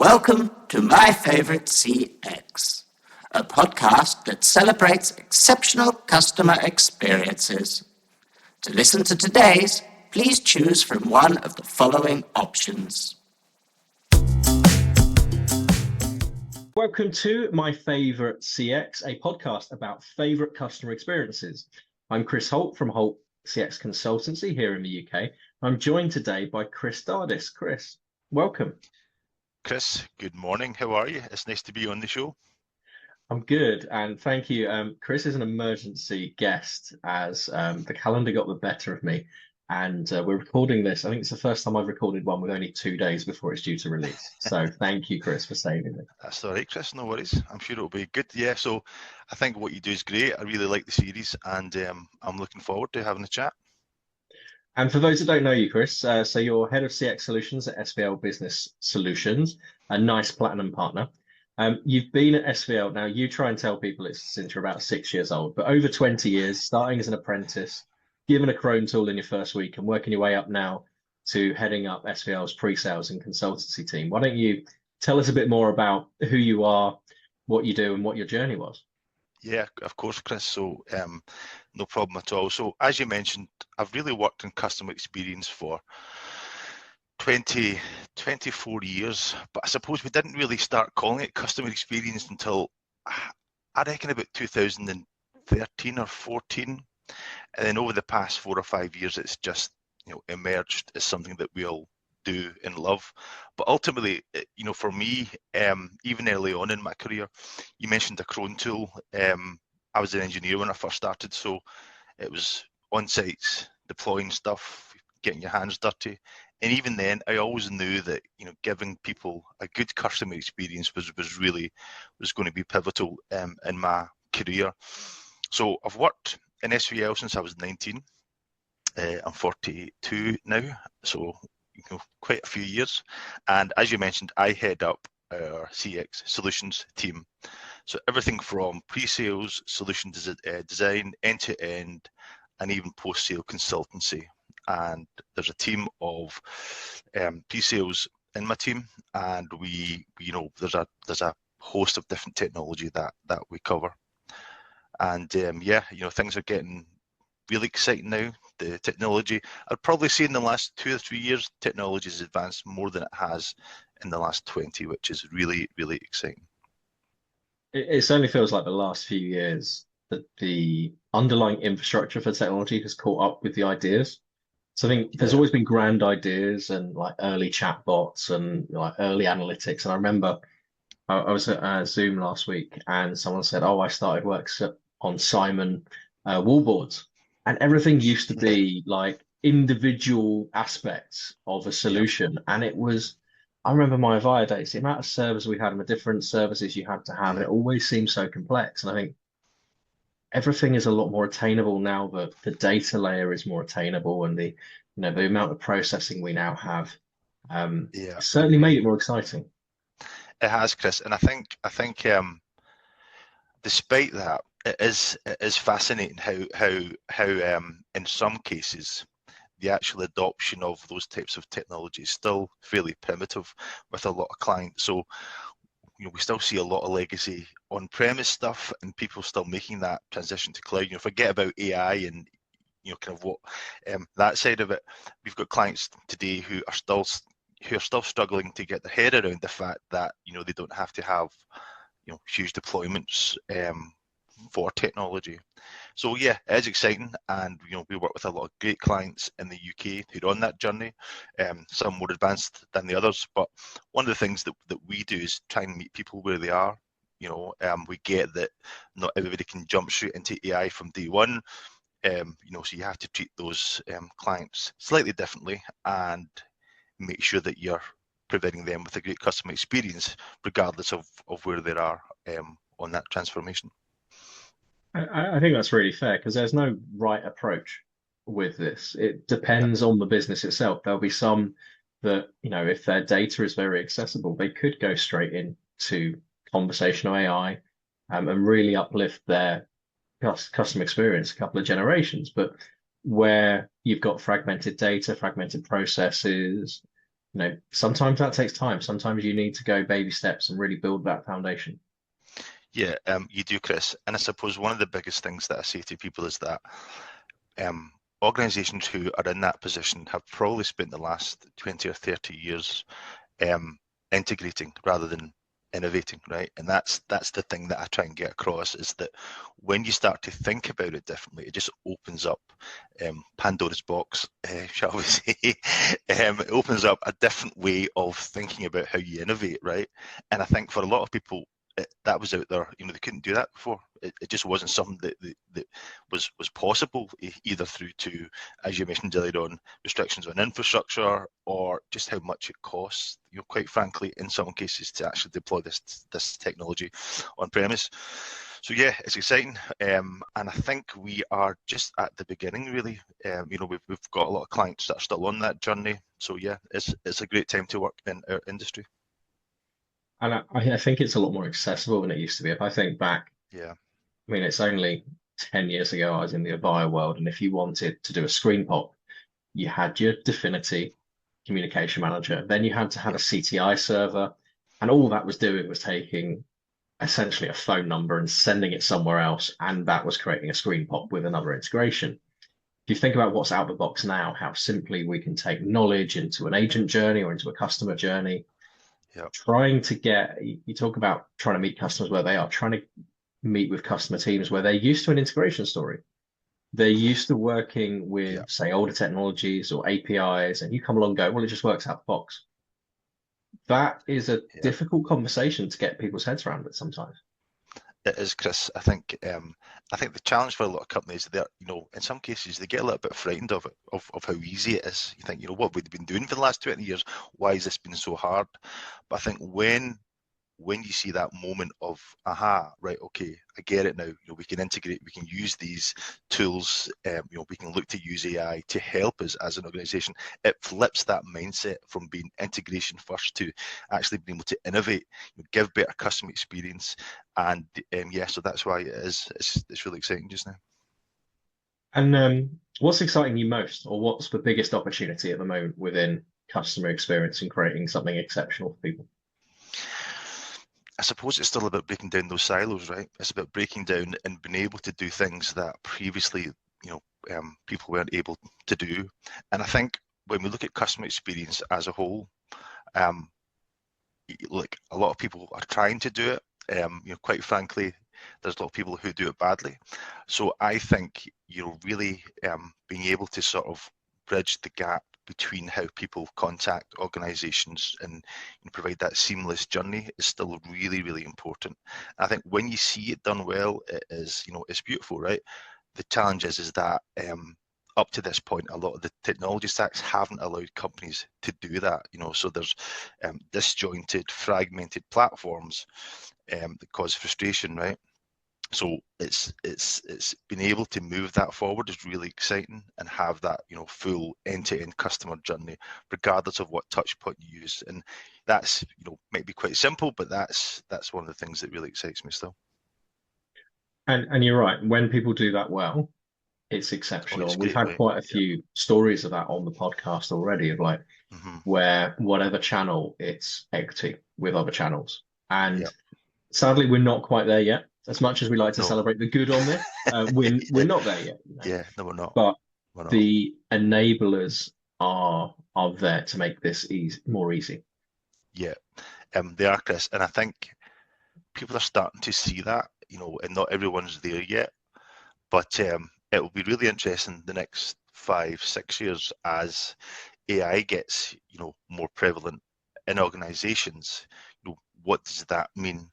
Welcome to My Favorite CX, a podcast that celebrates exceptional customer experiences. To listen to today's, please choose from one of the following options. Welcome to My Favorite CX, a podcast about favorite customer experiences. I'm Chris Holt from Holt CX Consultancy here in the UK. I'm joined today by Chris Dardis. Chris, welcome. Chris, good morning. How are you? It's nice to be on the show. I'm good, and thank you. Chris is an emergency guest as the calendar got the better of me, and we're recording this. I think it's the first time I've recorded one with only 2 days before it's due to release. So thank you, Chris, for saving me. That's all right, Chris. No worries. I'm sure it'll be good. Yeah, so I think what you do is great. I really like the series, and I'm looking forward to having a chat. And for those that don't know you, Chris, so you're head of CX solutions at SVL Business Solutions, a nice platinum partner. You've been at SVL now. You try and tell people it's since you're about 6 years old, but over 20 years, starting as an apprentice, given a Chrome tool in your first week, and working your way up now to heading up SVL's pre-sales and consultancy team. Why don't you tell us a bit more about who you are, what you do, and what your journey was? Yeah, of course, Chris. So no problem at all. So as you mentioned, I've really worked in customer experience for 24 years, but I suppose we didn't really start calling it customer experience until I reckon about 2013 or 14. And then over the past 4 or 5 years, it's just emerged as something that we all do and love. But ultimately, for me, even early on in my career, you mentioned the Chrome tool. I was an engineer when I first started, so it was on sites, deploying stuff, getting your hands dirty. And even then, I always knew that giving people a good customer experience was going to be pivotal in my career. So I've worked in SVL since I was 19. I'm 42 now, so quite a few years. And as you mentioned, I head up our CX solutions team. So everything from pre-sales, solution design, end-to-end, and even post-sale consultancy. And there's a team of pre-sales in my team, and we there's a host of different technology that we cover. And things are getting really exciting now. The technology, I'd probably say in the last 2 or 3 years, technology has advanced more than it has in the last 20, which is really, really exciting. It certainly feels like the last few years that the underlying infrastructure for technology has caught up with the ideas. So I think there's always been grand ideas and like early chatbots and like early analytics. And I remember I was at Zoom last week and someone said, "Oh, I started work on Simon wallboards." And everything used to be like individual aspects of a solution. And it was, I remember my Avaya days, the amount of servers we had and the different services you had to have, and it always seemed so complex. And I think everything is a lot more attainable now, that the data layer is more attainable, and the amount of processing we now have certainly made it more exciting. It has, Chris. And I think despite that, it is fascinating how in some cases the actual adoption of those types of technology is still fairly primitive with a lot of clients. So we still see a lot of legacy on-premise stuff, and people still making that transition to cloud. Forget about AI and kind of what that side of it. We've got clients today who are still struggling to get their head around the fact that they don't have to have huge deployments for technology. So yeah, it is exciting, and we work with a lot of great clients in the UK who are on that journey, some more advanced than the others. But one of the things that we do is try and meet people where they are. We get that not everybody can jump straight into AI from day one. So you have to treat those clients slightly differently and make sure that you're providing them with a great customer experience, regardless of where they are on that transformation. I think that's really fair, because there's no right approach with this. It depends on the business itself. There'll be some that, if their data is very accessible, they could go straight into conversational AI and really uplift their customer experience a couple of generations. But where you've got fragmented data, fragmented processes, Sometimes that takes time. Sometimes you need to go baby steps and really build that foundation. Yeah, you do, Chris. And I suppose one of the biggest things that I say to people is that organizations who are in that position have probably spent the last 20 or 30 years integrating rather than innovating, right? And that's the thing that I try and get across, is that when you start to think about it differently, it just opens up Pandora's box, shall we say. It opens up a different way of thinking about how you innovate, right? And I think for a lot of people, that was out there. They couldn't do that before. It just wasn't something that was possible, either through to, as you mentioned earlier on, restrictions on infrastructure, or just how much it costs. Quite frankly, in some cases, to actually deploy this technology on premise. So yeah, it's exciting, and I think we are just at the beginning, really. We've got a lot of clients that are still on that journey. So yeah, it's a great time to work in our industry. And I think it's a lot more accessible than it used to be. If I think back, Yeah, it's only 10 years ago I was in the Avaya world, and if you wanted to do a screen pop, you had your Definity communication manager, then you had to have a CTI server, and all that was doing was taking essentially a phone number and sending it somewhere else, and that was creating a screen pop with another integration. If you think about what's out the box now, how simply we can take knowledge into an agent journey or into a customer journey, trying to you talk about trying to meet customers where they are, trying to meet with customer teams where they're used to an integration story. They're used to working with, say, older technologies or APIs, and you come along and go, well, it just works out the box. That is a difficult conversation to get people's heads around it sometimes. It is, Chris. I think the challenge for a lot of companies, they're, in some cases they get a little bit frightened of it, of how easy it is. You think, what we've been doing for the last 20 years, why has this been so hard? But I think when you see that moment of, aha, right, okay, I get it now. We can integrate, we can use these tools, we can look to use AI to help us as an organization. It flips that mindset from being integration first to actually being able to innovate, give better customer experience. And so that's why it's really exciting just now. And what's exciting you most, or what's the biggest opportunity at the moment within customer experience and creating something exceptional for people? I suppose it's still about breaking down those silos, right? It's about breaking down and being able to do things that previously, people weren't able to do. And I think when we look at customer experience as a whole, like a lot of people are trying to do it. Quite frankly, there's a lot of people who do it badly. So I think, really being able to sort of bridge the gap between how people contact organizations and provide that seamless journey is still really, really important. I think when you see it done well, it is, it's beautiful, right? The challenge is that up to this point, a lot of the technology stacks haven't allowed companies to do that, so there's disjointed, fragmented platforms that cause frustration, right? So it's been able to move that forward is really exciting, and have that full end-to-end customer journey, regardless of what touch point you use. And that's might be quite simple, but that's one of the things that really excites me still. And you're right, when people do that well, it's exceptional. It's We've great, had right? quite a few stories of that on the podcast already, of like where whatever channel, it's equity with other channels. And sadly, we're not quite there yet. As much as we like to celebrate the good on this, we're not there yet. Yeah, no, we're not. But the enablers are there to make this more easy. Yeah, they are, Chris. And I think people are starting to see that, and not everyone's there yet. But it will be really interesting the next 5-6 years as AI gets, more prevalent in organizations. What does that mean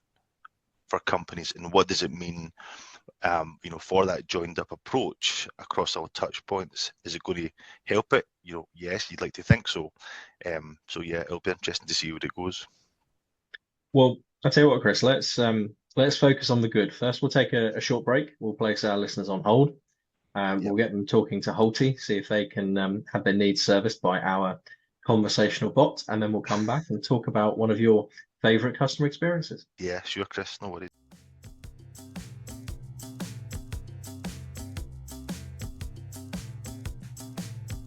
for companies, and what does it mean, for that joined up approach across all touch points? Is it going to help it? Yes, you'd like to think so. So yeah, it'll be interesting to see where it goes. Well, I'll tell you what, Chris, let's focus on the good. First, we'll take a short break. We'll place our listeners on hold. We'll get them talking to Holty, see if they can have their needs serviced by our conversational bot, and then we'll come back and talk about one of your favorite customer experiences. Yeah, sure, Chris, no worries.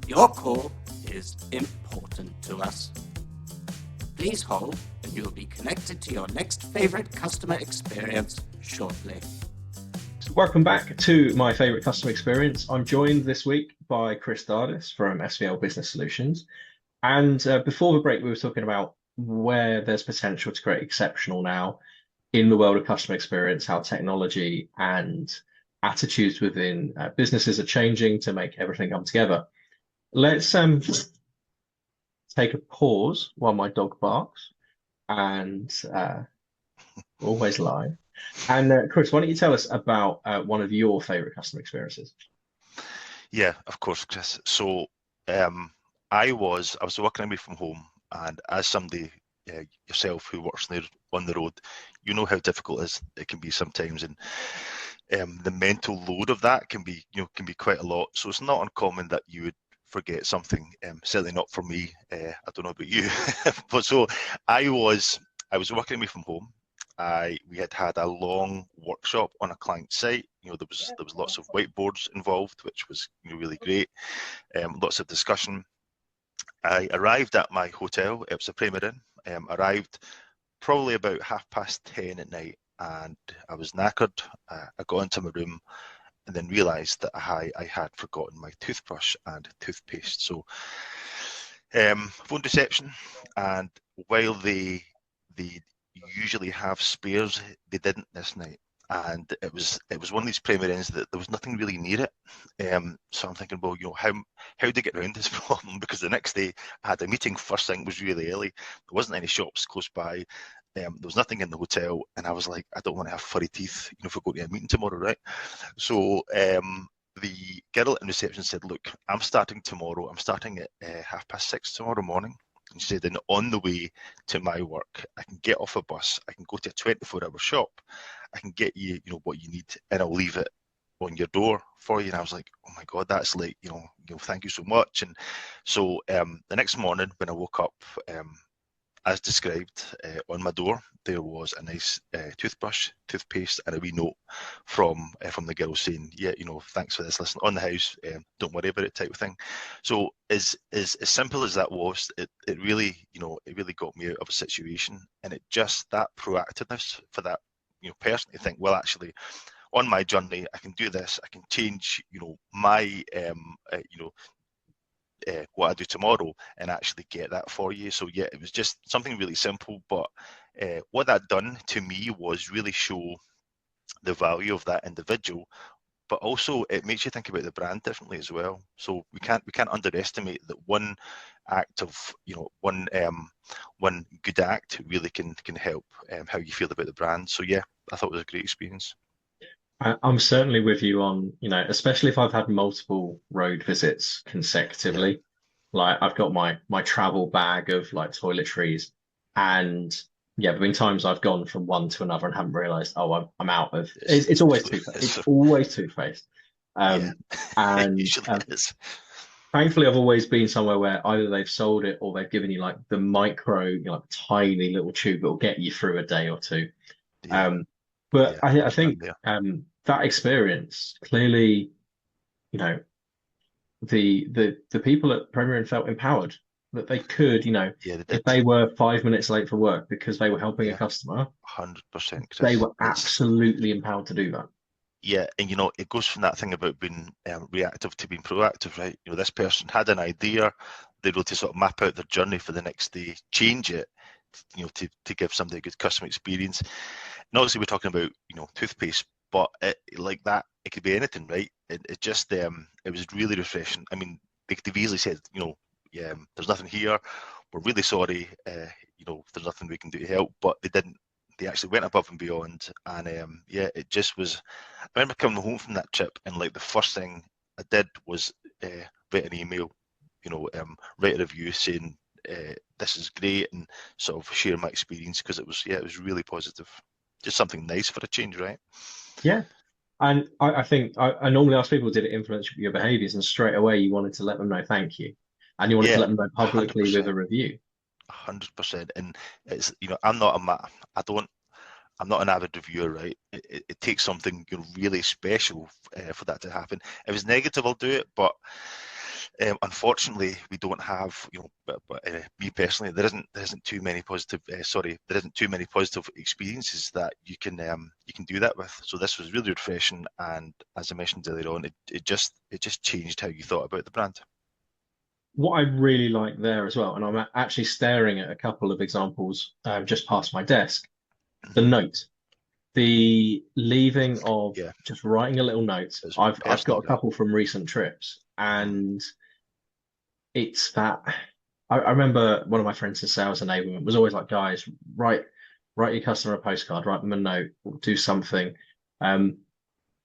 Your call is important to us. Please hold, and you will be connected to your next favorite customer experience shortly. Welcome back to my favorite customer experience. I'm joined this week by Chris Dardis from SVL Business Solutions. And before the break, we were talking about where there's potential to create exceptional now in the world of customer experience, how technology and attitudes within businesses are changing to make everything come together. Let's take a pause while my dog barks, and always live. And Chris, why don't you tell us about one of your favorite customer experiences? Yeah, of course, Chris. So I was working away from home, and as somebody yourself who works on the road, you know how difficult it can be sometimes, and the mental load of that can be quite a lot. So it's not uncommon that you would forget something. Certainly not for me. I don't know about you, but so I was working away from home. We had a long workshop on a client site. There was lots of whiteboards involved, which was really great. Lots of discussion. I arrived at my hotel. It was a Premier Inn. Arrived probably about 10:30 at night, and I was knackered. I got into my room and then realised that I had forgotten my toothbrush and toothpaste. So phone reception, and while they usually have spares, they didn't this night, and it was one of these Premier Inns that there was nothing really near it. So I'm thinking, well, how to get around this problem, because the next day I had a meeting first thing, was really early. There wasn't any shops close by. There was nothing in the hotel, and I was like, I don't want to have furry teeth, if we go to a meeting tomorrow, right? So the girl in reception said, look, I'm starting tomorrow. I'm starting at 6:30 tomorrow morning. And she said, and on the way to my work, I can get off a bus, I can go to a 24-hour shop, I can get you, what you need, and I'll leave it on your door for you. And I was like, oh my God, that's like, thank you so much. And so the next morning when I woke up, as described, on my door, there was a nice toothbrush, toothpaste, and a wee note from the girl saying, yeah, thanks for this, listen, on the house, don't worry about it, type of thing. So as simple as that was, it really, it really got me out of a situation, and it just, that proactiveness for that, person to think, well, actually, on my journey, I can do this, I can change, my, what I do tomorrow, and actually get that for you. So yeah, it was just something really simple, but what that done to me was really show the value of that individual, but also it makes you think about the brand differently as well. So we can't underestimate that one act of one good act really can help how you feel about the brand. So yeah, I thought it was a great experience. I'm certainly with you on, especially if I've had multiple road visits consecutively. Yeah. Like I've got my travel bag of like toiletries, and yeah, there've been times I've gone from one to another and haven't realised, oh, I'm out of. It's always toothpaste. It's always toothpaste. Yeah, And usually is. thankfully, I've always been somewhere where either they've sold it or they've given you like the micro, like tiny little tube that will get you through a day or two. Yeah. But Yeah, I think that experience clearly, the people at Premier Inn felt empowered that they could, yeah, they if did. they were 5 minutes late for work because they were helping a Yeah, customer, 100%, Chris. they were absolutely empowered to do that. Yeah, and it goes from that thing about being reactive to being proactive, right? This person had an idea, they're able to sort of map out their journey for the next day, change it, to give somebody a good customer experience. And obviously we're talking about, toothpaste, but like that, it could be anything, right? It just, it was really refreshing. I mean, they've easily said, yeah, there's nothing here, we're really sorry, there's nothing we can do to help, but they didn't. They actually went above and beyond, and yeah, it just was. I remember coming home from that trip, and like the first thing I did was write an email, write a review saying this is great, and sort of share my experience, because it was really positive. Just something nice for a change, right? Yeah. And I think I normally ask people, did it influence your behaviors? And straight away, you wanted to let them know thank you. And you wanted to let them know publicly 100%. with a review. 100%. And it's, I'm not an avid reviewer, right? It takes something really special for that to happen. If it's negative, I'll do it, but Unfortunately, we don't have, me personally, there isn't too many positive. There isn't too many positive experiences that you can do that with. So this was really refreshing, and as I mentioned earlier on, it just changed how you thought about the brand. What I really like there as well, and I'm actually staring at a couple of examples just past my desk. The note, the leaving of Yeah, just writing a little note. it's I've personal, got a right? couple from recent trips, and it's that I remember one of my friends in sales enablement was always like, guys, write your customer a postcard, write them a note, or do something. Um,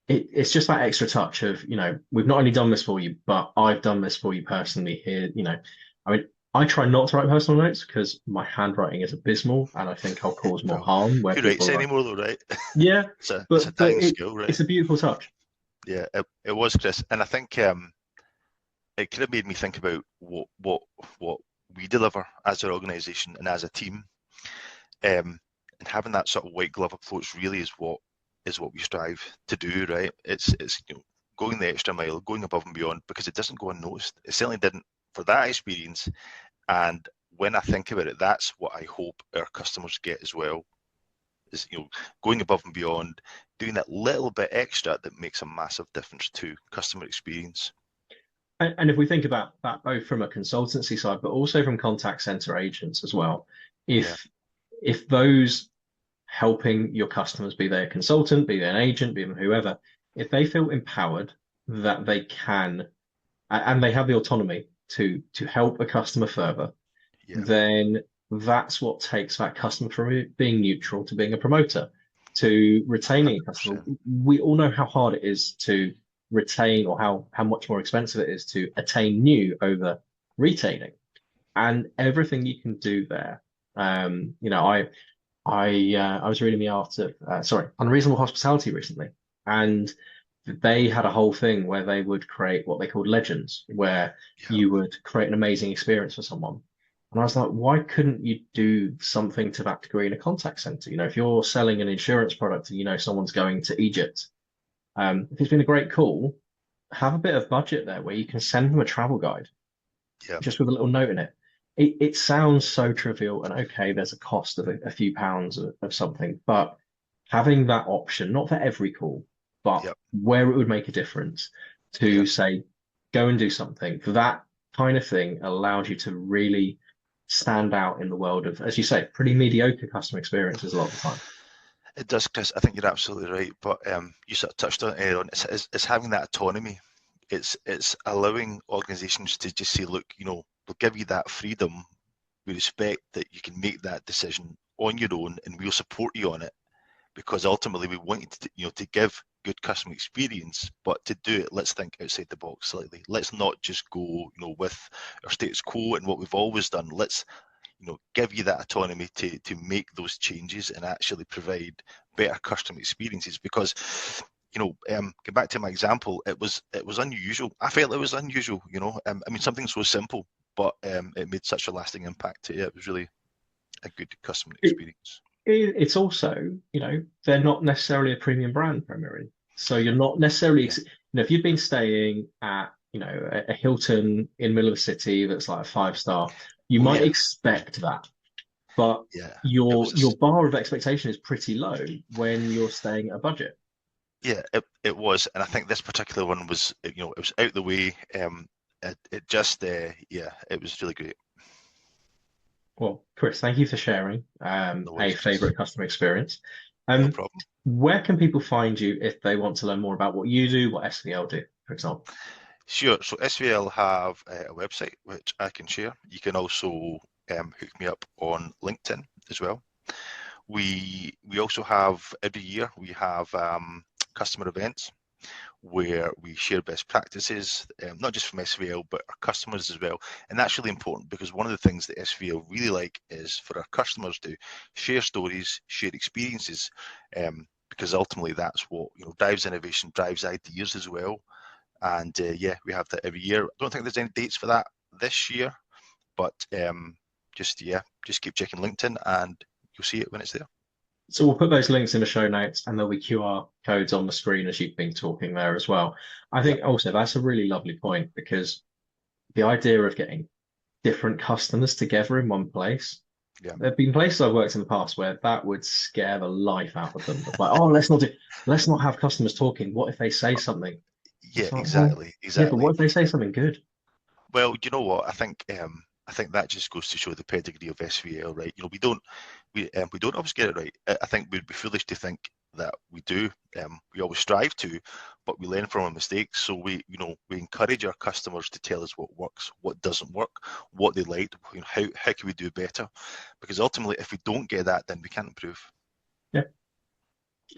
it's just that extra touch of, we've not only done this for you, but I've done this for you personally here. I mean, I try not to write personal notes because my handwriting is abysmal and I think I'll cause more Well, harm where who writes people are like, anymore though, right? yeah, It's a dying skill, right? it's a beautiful touch. Yeah, it was, Chris, and I think it kind of made me think about what we deliver as an organisation and as a team, and having that sort of white glove approach really is what we strive to do, right? It's going the extra mile, going above and beyond, because it doesn't go unnoticed. It certainly didn't for that experience, and when I think about it, that's what I hope our customers get as well. Is going above and beyond, doing that little bit extra that makes a massive difference to customer experience. And if we think about that both from a consultancy side, but also from contact center agents as well, Yeah, if those helping your customers, be they a consultant, be they an agent, be them whoever, if they feel empowered that they can and they have the autonomy to help a customer further, yeah, then that's what takes that customer from being neutral to being a promoter, to retaining a customer. 100%. We all know how hard it is to retain, or how much more expensive it is to attain new over retaining, and everything you can do there. I was reading the art of Unreasonable Hospitality recently, and they had a whole thing where they would create what they called legends, where Yeah, you would create an amazing experience for someone. And I was like, why couldn't you do something to that degree in a contact center? If you're selling an insurance product and someone's going to Egypt, if it's been a great call, have a bit of budget there where you can send them a travel guide yeah, just with a little note in it. It sounds so trivial, and okay, there's a cost of a few pounds of something, but having that option, not for every call, but yeah, where it would make a difference, yeah. to say, go and do something, that kind of thing allows you to really stand out in the world of, as you say, pretty mediocre customer experiences a lot of the time. It does, Chris. I think you're absolutely right. But you sort of touched on it, Aaron. It's having that autonomy. It's allowing organisations to just say, look, we'll give you that freedom. We respect that you can make that decision on your own, and we'll support you on it, because ultimately we want you to give good customer experience, but to do it, let's think outside the box slightly. Let's not just go, with our status quo and what we've always done. Let's give you that autonomy to make those changes and actually provide better customer experiences. Because get back to my example, it was unusual. I felt it was unusual. I mean, something so simple, but it made such a lasting impact. Yeah, it was really a good customer experience. It's also, they're not necessarily a premium brand primarily. So you're not necessarily, if you've been staying at, a Hilton in the middle of the city that's like a 5-star, you might expect that. But Yeah, your bar of expectation is pretty low when you're staying at a budget. Yeah, it was, and I think this particular one was, it was out the way. It just, it was really great. Well, Chris, thank you for sharing No worries, a Chris. favorite customer experience. No problem. Where can people find you if they want to learn more about what you do, what SVL do, for example? Sure. So SVL have a website which I can share. You can also hook me up on LinkedIn as well. We also have, every year we have customer events where we share best practices, not just from SVL, but our customers as well. And that's really important, because one of the things that SVL really like is for our customers to share stories, share experiences, because ultimately that's what drives innovation, drives ideas as well. And we have that every year. I don't think there's any dates for that this year, but just keep checking LinkedIn and you'll see it when it's there. So we'll put those links in the show notes, and there'll be QR codes on the screen as you've been talking there as well. I think also that's a really lovely point, because the idea of getting different customers together in one place. Yeah. There have been places I've worked in the past where that would scare the life out of them. It's like, oh, let's not have customers talking. What if they say something? Yeah, It's like, well, exactly, yeah, but exactly. what if they say something good? Well, you know what? I think that just goes to show the pedigree of SVL, right? We don't always get it right. I think we'd be foolish to think that we do. We always strive to, but we learn from our mistakes. So we encourage our customers to tell us what works, what doesn't work, what they like, how can we do better? Because ultimately, if we don't get that, then we can't improve. Yeah,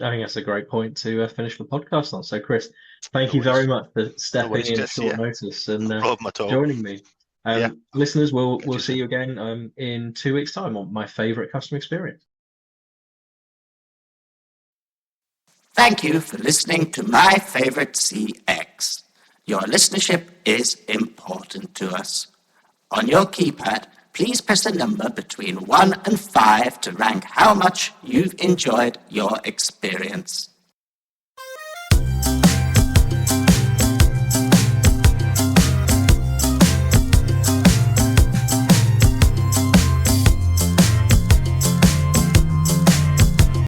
I think that's a great point to finish the podcast on. So, Chris, thank No you very worries. much for No stepping worries, in at Chris. short Yeah, notice and no problem at all. joining me. Yeah. Listeners, we'll Catch you see soon. you again in 2 weeks' time on my favorite customer experience. Thank you for listening to My Favorite CX. Your listenership is important to us. On your keypad, please press a number between 1 and 5 to rank how much you've enjoyed your experience.